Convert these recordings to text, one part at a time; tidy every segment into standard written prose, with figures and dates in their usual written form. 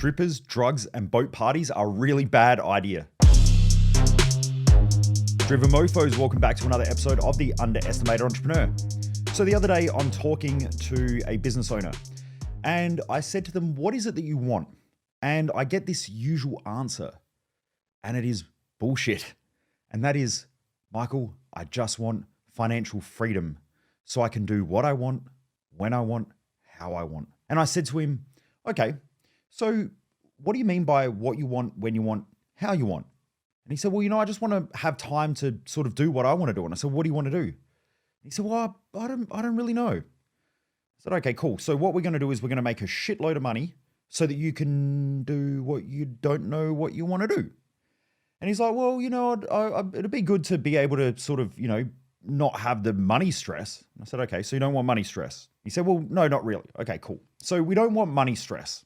strippers, drugs, and boat parties are a really bad idea. Driven Mofos, welcome back to another episode of The Underestimated Entrepreneur. So the other day, I'm talking to a business owner and I said to them, what is it that you want? And I get this usual answer, and it is bullshit. And that is, Michael, I just want financial freedom so I can do what I want, when I want, how I want. And I said to him, okay, so what do you mean by what you want, when you want, how you want? And he said, well, I just want to have time to sort of do what I want to do. And I said, what do you want to do? And he said, well, I don't really know. I said, okay, cool. So what we're going to do is we're going to make a shitload of money so that you can do what you don't know what you want to do. And he's like, well, it'd be good to be able to sort of, not have the money stress. And I said, okay, so you don't want money stress. He said, well, no, not really. Okay, cool. So we don't want money stress.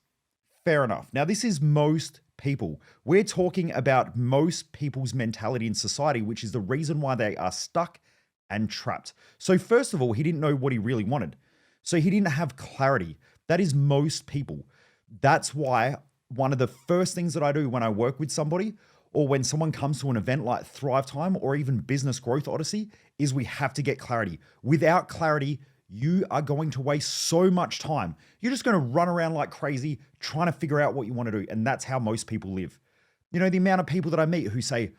Fair enough. Now, this is most people. We're talking about most people's mentality in society, which is the reason why they are stuck and trapped. So first of all, he didn't know what he really wanted. So he didn't have clarity. That is most people. That's why one of the first things that I do when I work with somebody or when someone comes to an event like Thrive Time or even Business Growth Odyssey is we have to get clarity. Without clarity, you are going to waste so much time. You're just going to run around like crazy trying to figure out what you want to do. And that's how most people live. The amount of people that I meet who say,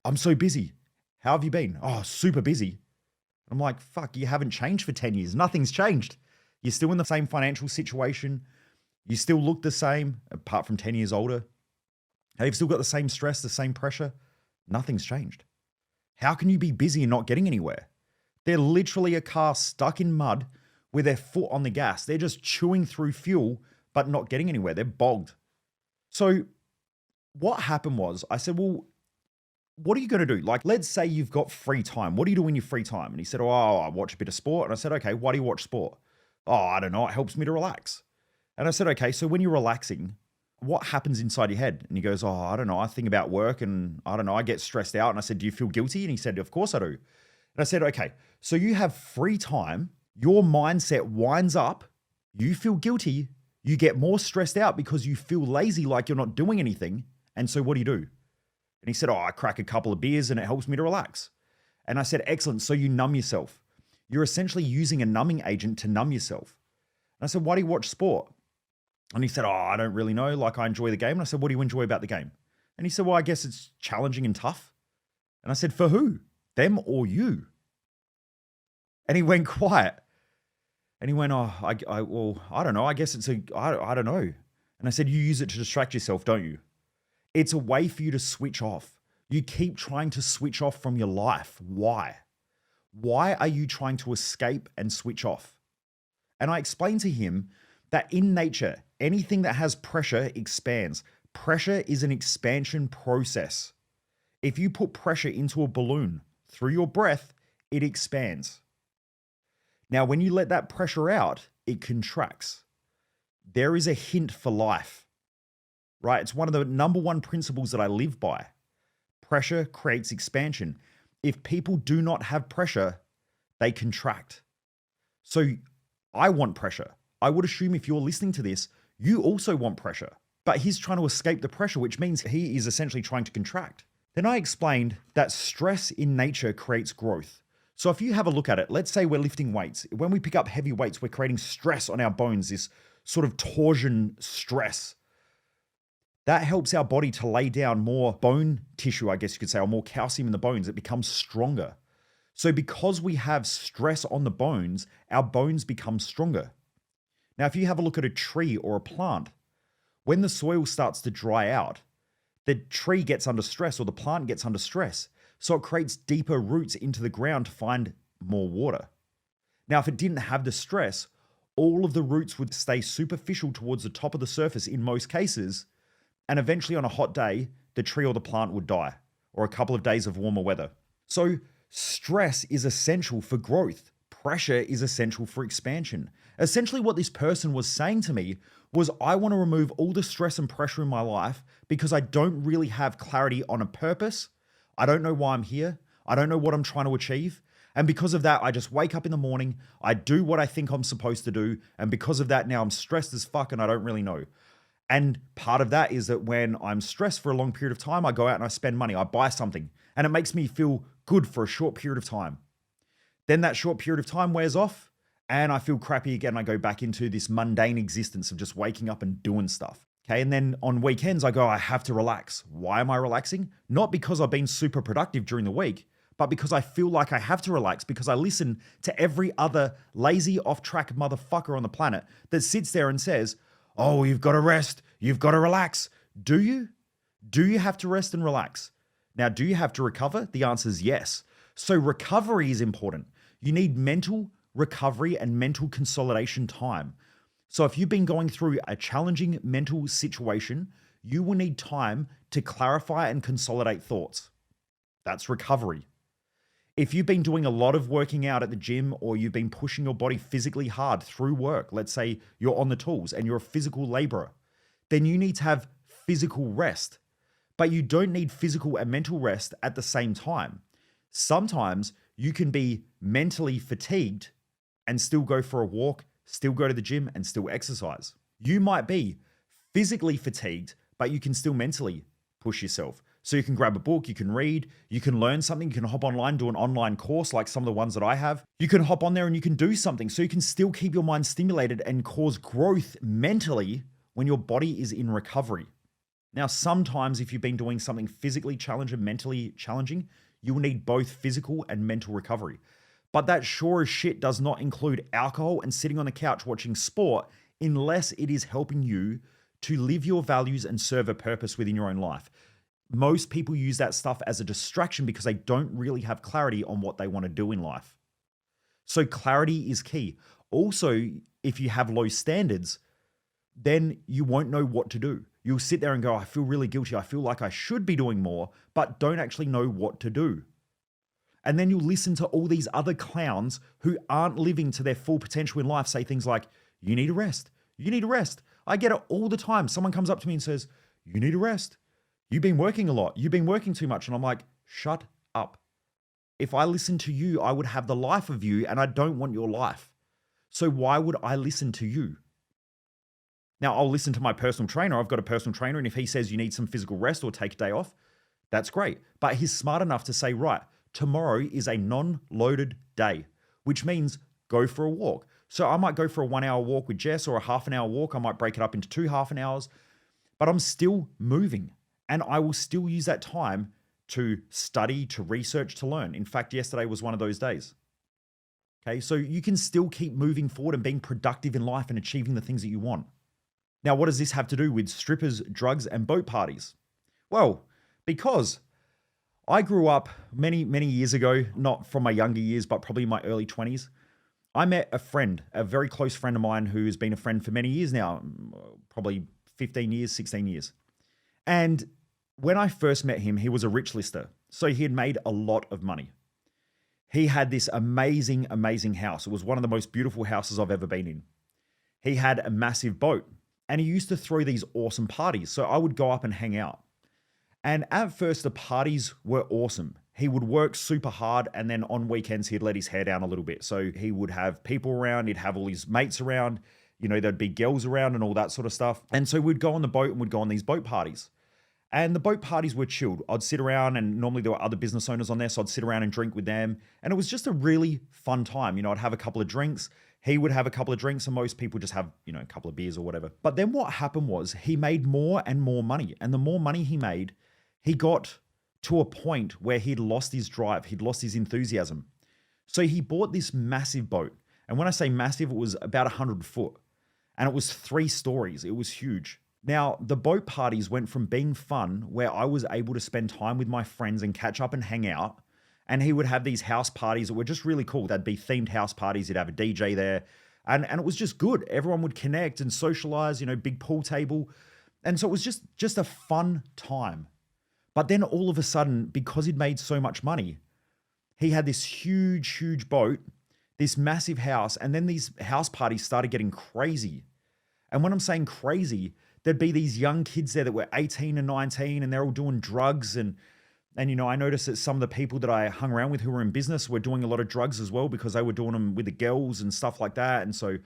I'm so busy. How have you been? Oh, super busy. I'm like, fuck, you haven't changed for 10 years. Nothing's changed. You're still in the same financial situation. You still look the same, apart from 10 years older. You've still got the same stress, the same pressure. Nothing's changed. How can you be busy and not getting anywhere? They're literally a car stuck in mud with their foot on the gas. They're just chewing through fuel, but not getting anywhere. They're bogged. So what happened was I said, well, what are you going to do? Like, let's say you've got free time. What do you do in your free time? And he said, oh, I watch a bit of sport. And I said, okay, why do you watch sport? Oh, I don't know. It helps me to relax. And I said, okay, so when you're relaxing, what happens inside your head? And he goes, oh, I don't know. I think about work and I don't know. I get stressed out. And I said, do you feel guilty? And he said, of course I do. And I said, okay, so you have free time, your mindset winds up, you feel guilty, you get more stressed out because you feel lazy, like you're not doing anything. And so what do you do? And he said, oh, I crack a couple of beers and it helps me to relax. And I said, excellent. So you numb yourself. You're essentially using a numbing agent to numb yourself. And I said, why do you watch sport? And he said, oh, I don't really know. Like, I enjoy the game. And I said, what do you enjoy about the game? And he said, well, I guess it's challenging and tough. And I said, for who? Them or you? And he went quiet. And he went, oh, well, I don't know. I guess I don't know. And I said, you use it to distract yourself, don't you? It's a way for you to switch off. You keep trying to switch off from your life. Why? Why are you trying to escape and switch off? And I explained to him that in nature, anything that has pressure expands. Pressure is an expansion process. If you put pressure into a balloon through your breath, it expands. Now, when you let that pressure out, it contracts. There is a hint for life, right? It's one of the number one principles that I live by. Pressure creates expansion. If people do not have pressure, they contract. So I want pressure. I would assume if you're listening to this, you also want pressure, but he's trying to escape the pressure, which means he is essentially trying to contract. Then I explained that stress in nature creates growth. So if you have a look at it, let's say we're lifting weights. When we pick up heavy weights, we're creating stress on our bones, this sort of torsion stress. That helps our body to lay down more bone tissue, I guess you could say, or more calcium in the bones. It becomes stronger. So because we have stress on the bones, our bones become stronger. Now, if you have a look at a tree or a plant, when the soil starts to dry out, the tree gets under stress or the plant gets under stress. So it creates deeper roots into the ground to find more water. Now, if it didn't have the stress, all of the roots would stay superficial towards the top of the surface in most cases. And eventually on a hot day, the tree or the plant would die, or a couple of days of warmer weather. So stress is essential for growth. Pressure is essential for expansion. Essentially what this person was saying to me was, I want to remove all the stress and pressure in my life because I don't really have clarity on a purpose. I don't know why I'm here. I don't know what I'm trying to achieve. And because of that, I just wake up in the morning, I do what I think I'm supposed to do. And because of that, now I'm stressed as fuck and I don't really know. And part of that is that when I'm stressed for a long period of time, I go out and I spend money, I buy something, and it makes me feel good for a short period of time. Then that short period of time wears off and I feel crappy again. I go back into this mundane existence of just waking up and doing stuff. Okay. And then on weekends, I go, I have to relax. Why am I relaxing? Not because I've been super productive during the week, but because I feel like I have to relax because I listen to every other lazy, off track motherfucker on the planet that sits there and says, oh, you've got to rest. You've got to relax. Do you? Do you have to rest and relax? Now, do you have to recover? The answer is yes. So recovery is important. You need mental recovery and mental consolidation time. So if you've been going through a challenging mental situation, you will need time to clarify and consolidate thoughts. That's recovery. If you've been doing a lot of working out at the gym or you've been pushing your body physically hard through work, let's say you're on the tools and you're a physical laborer, then you need to have physical rest. But you don't need physical and mental rest at the same time. Sometimes you can be mentally fatigued and still go for a walk, still go to the gym, and still exercise. You might be physically fatigued, but you can still mentally push yourself. So you can grab a book, you can read, you can learn something, you can hop online, do an online course like some of the ones that I have. You can hop on there and you can do something so you can still keep your mind stimulated and cause growth mentally when your body is in recovery. Now, sometimes if you've been doing something physically challenging, mentally challenging, you will need both physical and mental recovery. But that sure as shit does not include alcohol and sitting on the couch watching sport unless it is helping you to live your values and serve a purpose within your own life. Most people use that stuff as a distraction because they don't really have clarity on what they want to do in life. So clarity is key. Also, if you have low standards, then you won't know what to do. You'll sit there and go, I feel really guilty. I feel like I should be doing more, but don't actually know what to do. And then you'll listen to all these other clowns who aren't living to their full potential in life say things like, you need a rest. You need a rest. I get it all the time. Someone comes up to me and says, you need a rest. You've been working a lot. You've been working too much. And I'm like, shut up. If I listened to you, I would have the life of you, and I don't want your life. So why would I listen to you? Now, I'll listen to my personal trainer. I've got a personal trainer, and if he says you need some physical rest or take a day off, that's great. But he's smart enough to say, right, tomorrow is a non-loaded day, which means go for a walk. So I might go for a 1 hour walk with Jess or a half an hour walk. I might break it up into 2 half an hours, but I'm still moving, and I will still use that time to study, to research, to learn. In fact, yesterday was one of those days. Okay, so you can still keep moving forward and being productive in life and achieving the things that you want. Now, what does this have to do with strippers, drugs, and boat parties? Well, because I grew up many, many years ago, not from my younger years, but probably my early 20s. I met a friend, a very close friend of mine who has been a friend for many years now, probably 15 years, 16 years. And when I first met him, he was a rich lister. So he had made a lot of money. He had this amazing, amazing house. It was one of the most beautiful houses I've ever been in. He had a massive boat. And he used to throw these awesome parties. So I would go up and hang out. And at first, the parties were awesome. He would work super hard. And then on weekends, he'd let his hair down a little bit. So he would have people around. He'd have all his mates around. You know, there'd be girls around and all that sort of stuff. And so we'd go on the boat and we'd go on these boat parties. And the boat parties were chilled. I'd sit around, and normally there were other business owners on there. So I'd sit around and drink with them. And it was just a really fun time. You know, I'd have a couple of drinks. He would have a couple of drinks, and most people just have, you know, a couple of beers or whatever. But then what happened was he made more and more money. And the more money he made, he got to a point where he'd lost his drive. He'd lost his enthusiasm. So he bought this massive boat. And when I say massive, it was about 100 foot. And it was 3 stories. It was huge. Now, the boat parties went from being fun, where I was able to spend time with my friends and catch up and hang out, and he would have these house parties that were just really cool. They'd be themed house parties. He'd have a DJ there. And it was just good. Everyone would connect and socialize, you know, big pool table. And so it was just a fun time. But then all of a sudden, because he'd made so much money, he had this huge, huge boat, this massive house. And then these house parties started getting crazy. And when I'm saying crazy, there'd be these young kids there that were 18 and 19, and they're all doing drugs. And you know, I noticed that some of the people that I hung around with who were in business were doing a lot of drugs as well, because they were doing them with the girls and stuff like that. And so,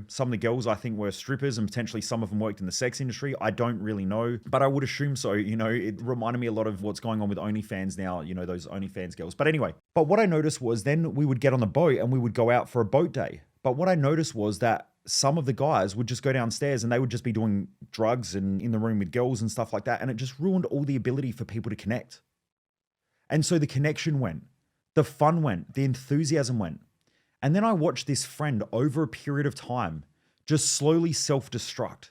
some of the girls I think were strippers and potentially some of them worked in the sex industry. I don't really know, but I would assume so. It reminded me a lot of what's going on with OnlyFans now, those OnlyFans girls. But anyway, but what I noticed was then we would get on the boat and we would go out for a boat day. But what I noticed was that some of the guys would just go downstairs and they would just be doing drugs and in the room with girls and stuff like that. And it just ruined all the ability for people to connect. And so the connection went, the fun went, the enthusiasm went. And then I watched this friend over a period of time just slowly self-destruct.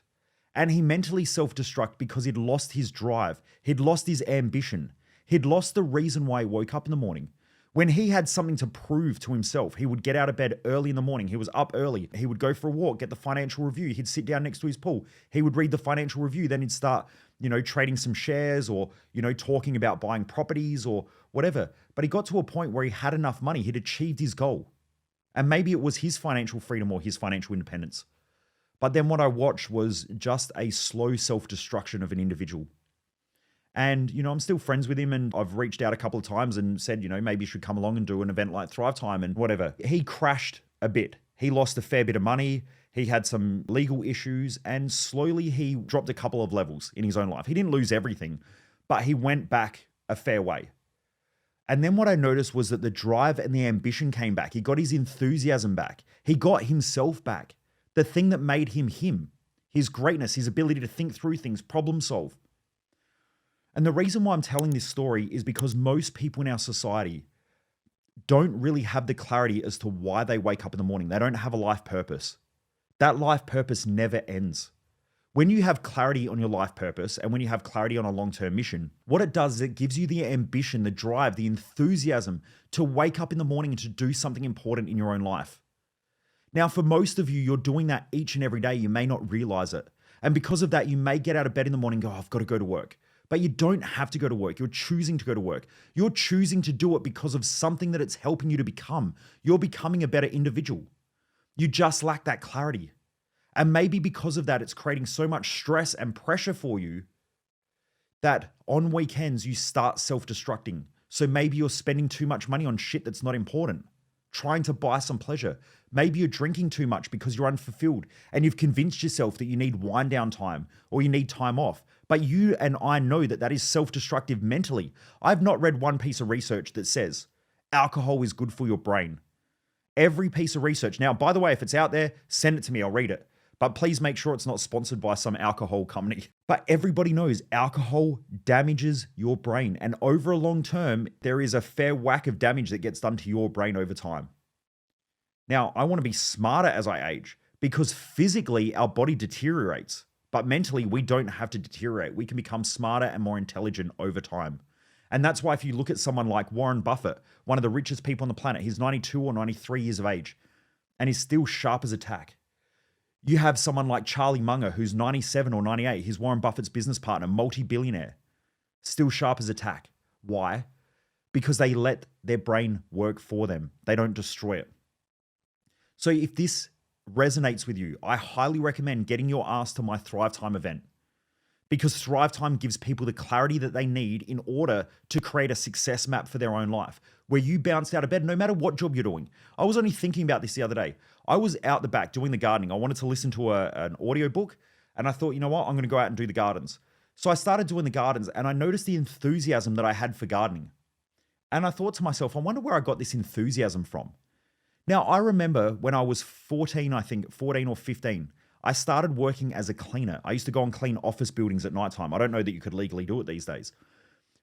And he mentally self-destruct because he'd lost his drive. He'd lost his ambition. He'd lost the reason why he woke up in the morning. When he had something to prove to himself, he would get out of bed early in the morning. He was up early. He would go for a walk, get the financial review. He'd sit down next to his pool. He would read the financial review. Then he'd start, trading some shares or, talking about buying properties or whatever. But he got to a point where he had enough money. He'd achieved his goal. And maybe it was his financial freedom or his financial independence. But then what I watched was just a slow self-destruction of an individual. And, I'm still friends with him and I've reached out a couple of times and said, maybe you should come along and do an event like Thrive Time and whatever. He crashed a bit. He lost a fair bit of money. He had some legal issues and slowly he dropped a couple of levels in his own life. He didn't lose everything, but he went back a fair way. And then what I noticed was that the drive and the ambition came back. He got his enthusiasm back. He got himself back. The thing that made him him, his greatness, his ability to think through things, problem solve. And the reason why I'm telling this story is because most people in our society don't really have the clarity as to why they wake up in the morning. They don't have a life purpose. That life purpose never ends. When you have clarity on your life purpose and when you have clarity on a long-term mission, what it does is it gives you the ambition, the drive, the enthusiasm to wake up in the morning and to do something important in your own life. Now, for most of you, you're doing that each and every day. You may not realize it. And because of that, you may get out of bed in the morning and go, I've got to go to work. But you don't have to go to work. You're choosing to go to work. You're choosing to do it because of something that it's helping you to become. You're becoming a better individual. You just lack that clarity. And maybe because of that, it's creating so much stress and pressure for you that on weekends you start self-destructing. So maybe you're spending too much money on shit that's not important, trying to buy some pleasure. Maybe you're drinking too much because you're unfulfilled and you've convinced yourself that you need wind down time or you need time off. But you and I know that that is self-destructive mentally. I've not read one piece of research that says alcohol is good for your brain. Every piece of research. Now, by the way, if it's out there, send it to me. I'll read it. But please make sure it's not sponsored by some alcohol company. But everybody knows alcohol damages your brain. And over a long term, there is a fair whack of damage that gets done to your brain over time. Now, I want to be smarter as I age because physically our body deteriorates. But mentally, we don't have to deteriorate. We can become smarter and more intelligent over time. And that's why if you look at someone like Warren Buffett, one of the richest people on the planet, he's 92 or 93 years of age and he's still sharp as a tack. You have someone like Charlie Munger, who's 97 or 98. He's Warren Buffett's business partner, multi-billionaire, still sharp as a tack. Why? Because they let their brain work for them. They don't destroy it. So if this resonates with you, I highly recommend getting your ass to my Thrive Time event because Thrive Time gives people the clarity that they need in order to create a success map for their own life where you bounce out of bed no matter what job you're doing. I was only thinking about this the other day. I was out the back doing the gardening. I wanted to listen to an audio book and I thought, you know what? I'm going to go out and do the gardens. So I started doing the gardens and I noticed the enthusiasm that I had for gardening. And I thought to myself, I wonder where I got this enthusiasm from. Now, I remember when I was 14 or 15, I started working as a cleaner. I used to go and clean office buildings at nighttime. I don't know that you could legally do it these days.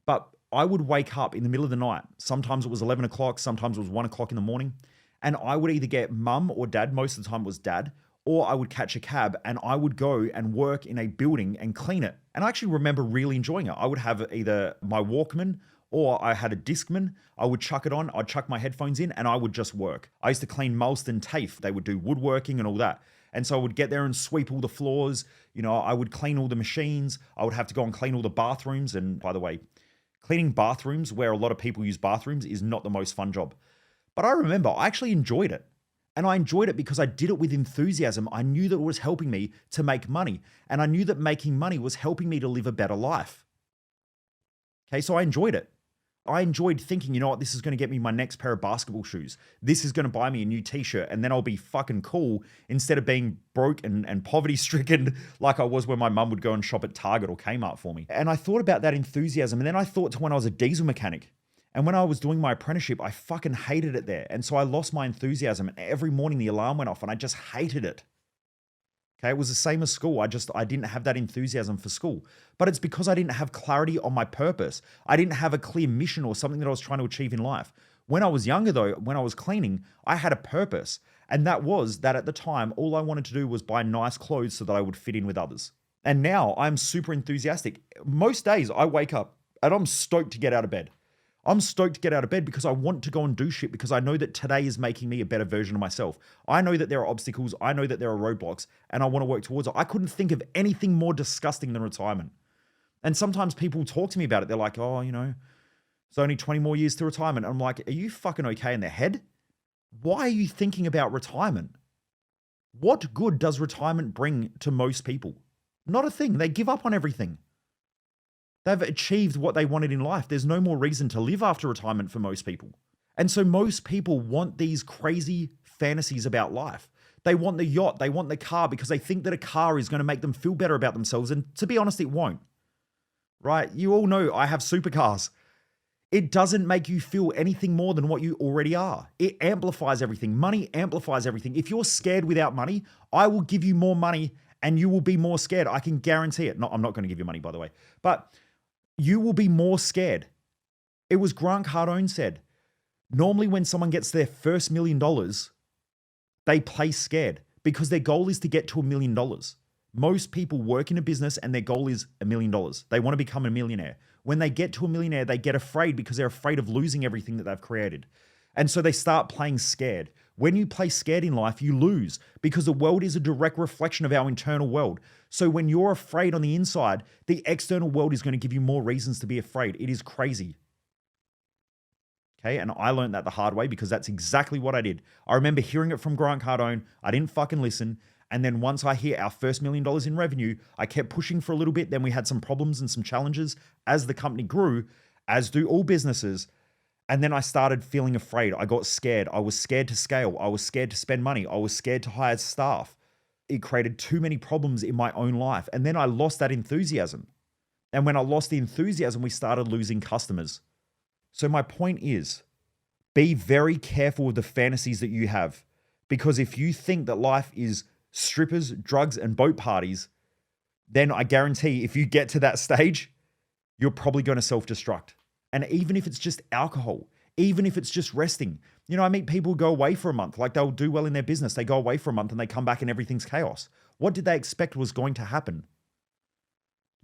But I would wake up in the middle of the night. Sometimes it was 11 o'clock, sometimes it was 1 o'clock in the morning. And I would either get mum or dad, most of the time it was dad, or I would catch a cab and I would go and work in a building and clean it. And I actually remember really enjoying it. I would have either my Walkman or I had a Discman. I would chuck it on, I'd chuck my headphones in and I would just work. I used to clean Marston TAFE. They would do woodworking and all that. And so I would get there and sweep all the floors. I would clean all the machines. I would have to go and clean all the bathrooms. And by the way, cleaning bathrooms where a lot of people use bathrooms is not the most fun job. But I remember I actually enjoyed it. And I enjoyed it because I did it with enthusiasm. I knew that it was helping me to make money. And I knew that making money was helping me to live a better life. Okay, so I enjoyed it. I enjoyed thinking, you know what, this is going to get me my next pair of basketball shoes. This is going to buy me a new t-shirt, and then I'll be fucking cool instead of being broke and poverty stricken like I was when my mum would go and shop at Target or Kmart for me. And I thought about that enthusiasm. And then I thought to when I was a diesel mechanic. And when I was doing my apprenticeship, I fucking hated it there. And so I lost my enthusiasm. And every morning the alarm went off and I just hated it. Okay, it was the same as school. I didn't have that enthusiasm for school. But it's because I didn't have clarity on my purpose. I didn't have a clear mission or something that I was trying to achieve in life. When I was younger though, when I was cleaning, I had a purpose. And that was that at the time, all I wanted to do was buy nice clothes so that I would fit in with others. And now I'm super enthusiastic. Most days I wake up and I'm stoked to get out of bed. I'm stoked to get out of bed because I want to go and do shit because I know that today is making me a better version of myself. I know that there are obstacles. I know that there are roadblocks and I want to work towards it. I couldn't think of anything more disgusting than retirement. And sometimes people talk to me about it. They're like, oh, you know, it's only 20 more years to retirement. And I'm like, are you fucking okay in the head? Why are you thinking about retirement? What good does retirement bring to most people? Not a thing. They give up on everything. They've achieved what they wanted in life. There's no more reason to live after retirement for most people. And so most people want these crazy fantasies about life. They want the yacht, they want the car because they think that a car is going to make them feel better about themselves. And to be honest, it won't. Right? You all know I have supercars. It doesn't make you feel anything more than what you already are. It amplifies everything. Money amplifies everything. If you're scared without money, I will give you more money and you will be more scared. I can guarantee it. No, I'm not going to give you money, by the way. But you will be more scared. It was Grant Cardone said, normally when someone gets their first $1 million, they play scared because their goal is to get to $1 million. Most people work in a business and their goal is $1 million. They want to become a millionaire. When they get to a millionaire, they get afraid because they're afraid of losing everything that they've created. And so they start playing scared. When you play scared in life, you lose because the world is a direct reflection of our internal world. So when you're afraid on the inside, the external world is going to give you more reasons to be afraid. It is crazy. Okay, and I learned that the hard way because that's exactly what I did. I remember hearing it from Grant Cardone. I didn't fucking listen. And then once I hit our first $1 million in revenue, I kept pushing for a little bit. Then we had some problems and some challenges as the company grew, as do all businesses. And then I started feeling afraid. I got scared. I was scared to scale. I was scared to spend money. I was scared to hire staff. It created too many problems in my own life. And then I lost that enthusiasm. And when I lost the enthusiasm, we started losing customers. So my point is, be very careful with the fantasies that you have. Because if you think that life is strippers, drugs, and boat parties, then I guarantee if you get to that stage, you're probably going to self-destruct. And even if it's just alcohol, even if it's just resting, you know, I meet people who go away for a month, like they'll do well in their business. They go away for a month and they come back and everything's chaos. What did they expect was going to happen?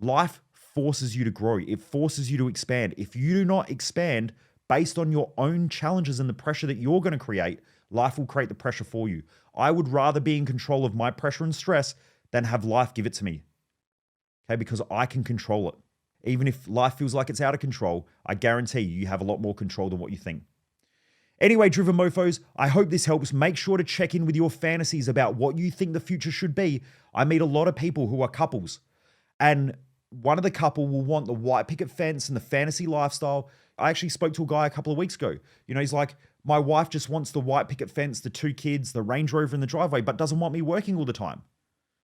Life forces you to grow. It forces you to expand. If you do not expand based on your own challenges and the pressure that you're going to create, life will create the pressure for you. I would rather be in control of my pressure and stress than have life give it to me. Okay, because I can control it. Even if life feels like it's out of control, I guarantee you have a lot more control than what you think. Anyway, Driven Mofos, I hope this helps. Make sure to check in with your fantasies about what you think the future should be. I meet a lot of people who are couples, and one of the couple will want the white picket fence and the fantasy lifestyle. I actually spoke to a guy a couple of weeks ago. You know, he's like, my wife just wants the white picket fence, the 2 kids, the Range Rover in the driveway, but doesn't want me working all the time.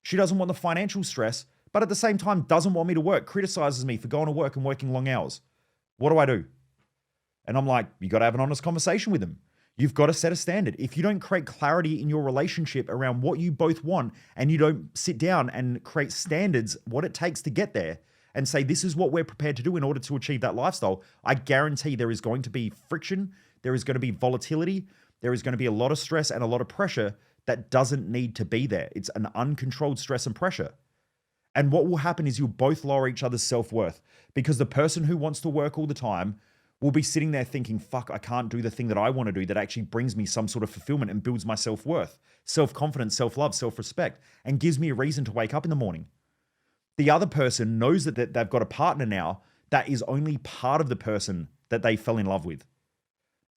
She doesn't want the financial stress, but at the same time doesn't want me to work, criticizes me for going to work and working long hours. What do I do? And I'm like, you got to have an honest conversation with them. You've got to set a standard. If you don't create clarity in your relationship around what you both want, and you don't sit down and create standards, what it takes to get there, and say, this is what we're prepared to do in order to achieve that lifestyle, I guarantee there is going to be friction. There is going to be volatility. There is going to be a lot of stress and a lot of pressure that doesn't need to be there. It's an uncontrolled stress and pressure. And what will happen is you'll both lower each other's self-worth, because the person who wants to work all the time will be sitting there thinking, fuck, I can't do the thing that I want to do that actually brings me some sort of fulfillment and builds my self-worth, self-confidence, self-love, self-respect, and gives me a reason to wake up in the morning. The other person knows that they've got a partner now that is only part of the person that they fell in love with.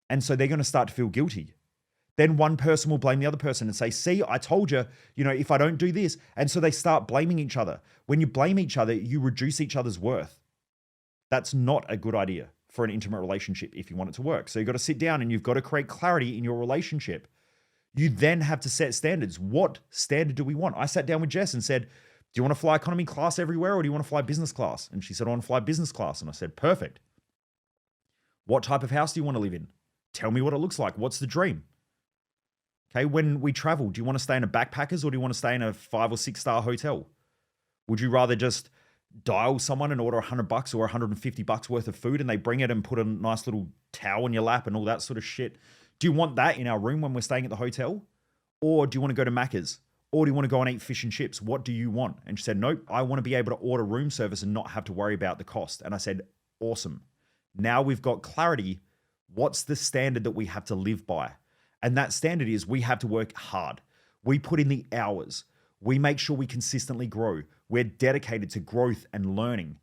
And so they're going to start to feel guilty. Then one person will blame the other person and say, see, I told you, if I don't do this. And so they start blaming each other. When you blame each other, you reduce each other's worth. That's not a good idea for an intimate relationship if you want it to work. So you've got to sit down and you've got to create clarity in your relationship. You then have to set standards. What standard do we want? I sat down with Jess and said, do you want to fly economy class everywhere or do you want to fly business class? And she said, I want to fly business class. And I said, perfect. What type of house do you want to live in? Tell me what it looks like. What's the dream? Okay, when we travel, do you want to stay in a backpackers or do you want to stay in a 5 or 6 star hotel? Would you rather just dial someone and order $100 or $150 worth of food and they bring it and put a nice little towel on your lap and all that sort of shit? Do you want that in our room when we're staying at the hotel? Or do you want to go to Macca's? Or do you want to go and eat fish and chips? What do you want? And she said, nope, I want to be able to order room service and not have to worry about the cost. And I said, awesome. Now we've got clarity. What's the standard that we have to live by? And that standard is we have to work hard. We put in the hours. We make sure we consistently grow. We're dedicated to growth and learning.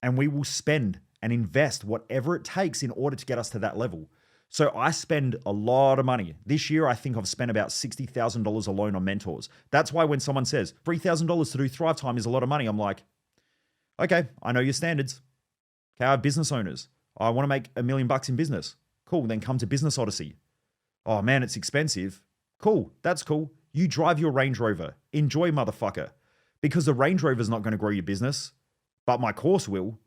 And we will spend and invest whatever it takes in order to get us to that level. So I spend a lot of money. This year, I think I've spent about $60,000 alone on mentors. That's why when someone says $3,000 to do Thrive Time is a lot of money, I'm like, okay, I know your standards. Okay, I have business owners. I want to make $1 million in business. Cool, then come to Business Odyssey. Oh man, it's expensive. Cool, that's cool. You drive your Range Rover. Enjoy, motherfucker. Because the Range Rover is not going to grow your business, but my course will.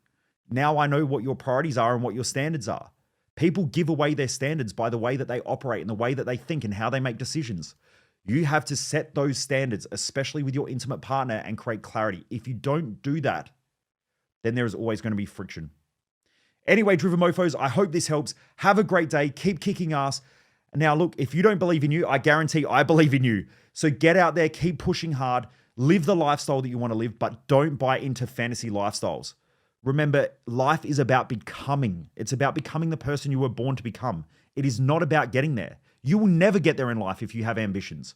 Now I know what your priorities are and what your standards are. People give away their standards by the way that they operate and the way that they think and how they make decisions. You have to set those standards, especially with your intimate partner, and create clarity. If you don't do that, then there is always going to be friction. Anyway, Driven Mofos, I hope this helps. Have a great day. Keep kicking ass. Now, look, if you don't believe in you, I guarantee I believe in you. So get out there, keep pushing hard, live the lifestyle that you want to live, but don't buy into fantasy lifestyles. Remember, life is about becoming. It's about becoming the person you were born to become. It is not about getting there. You will never get there in life if you have ambitions.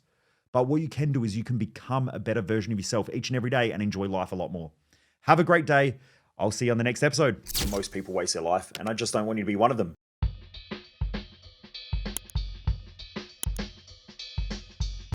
But what you can do is you can become a better version of yourself each and every day and enjoy life a lot more. Have a great day. I'll see you on the next episode. Most people waste their life, and I just don't want you to be one of them.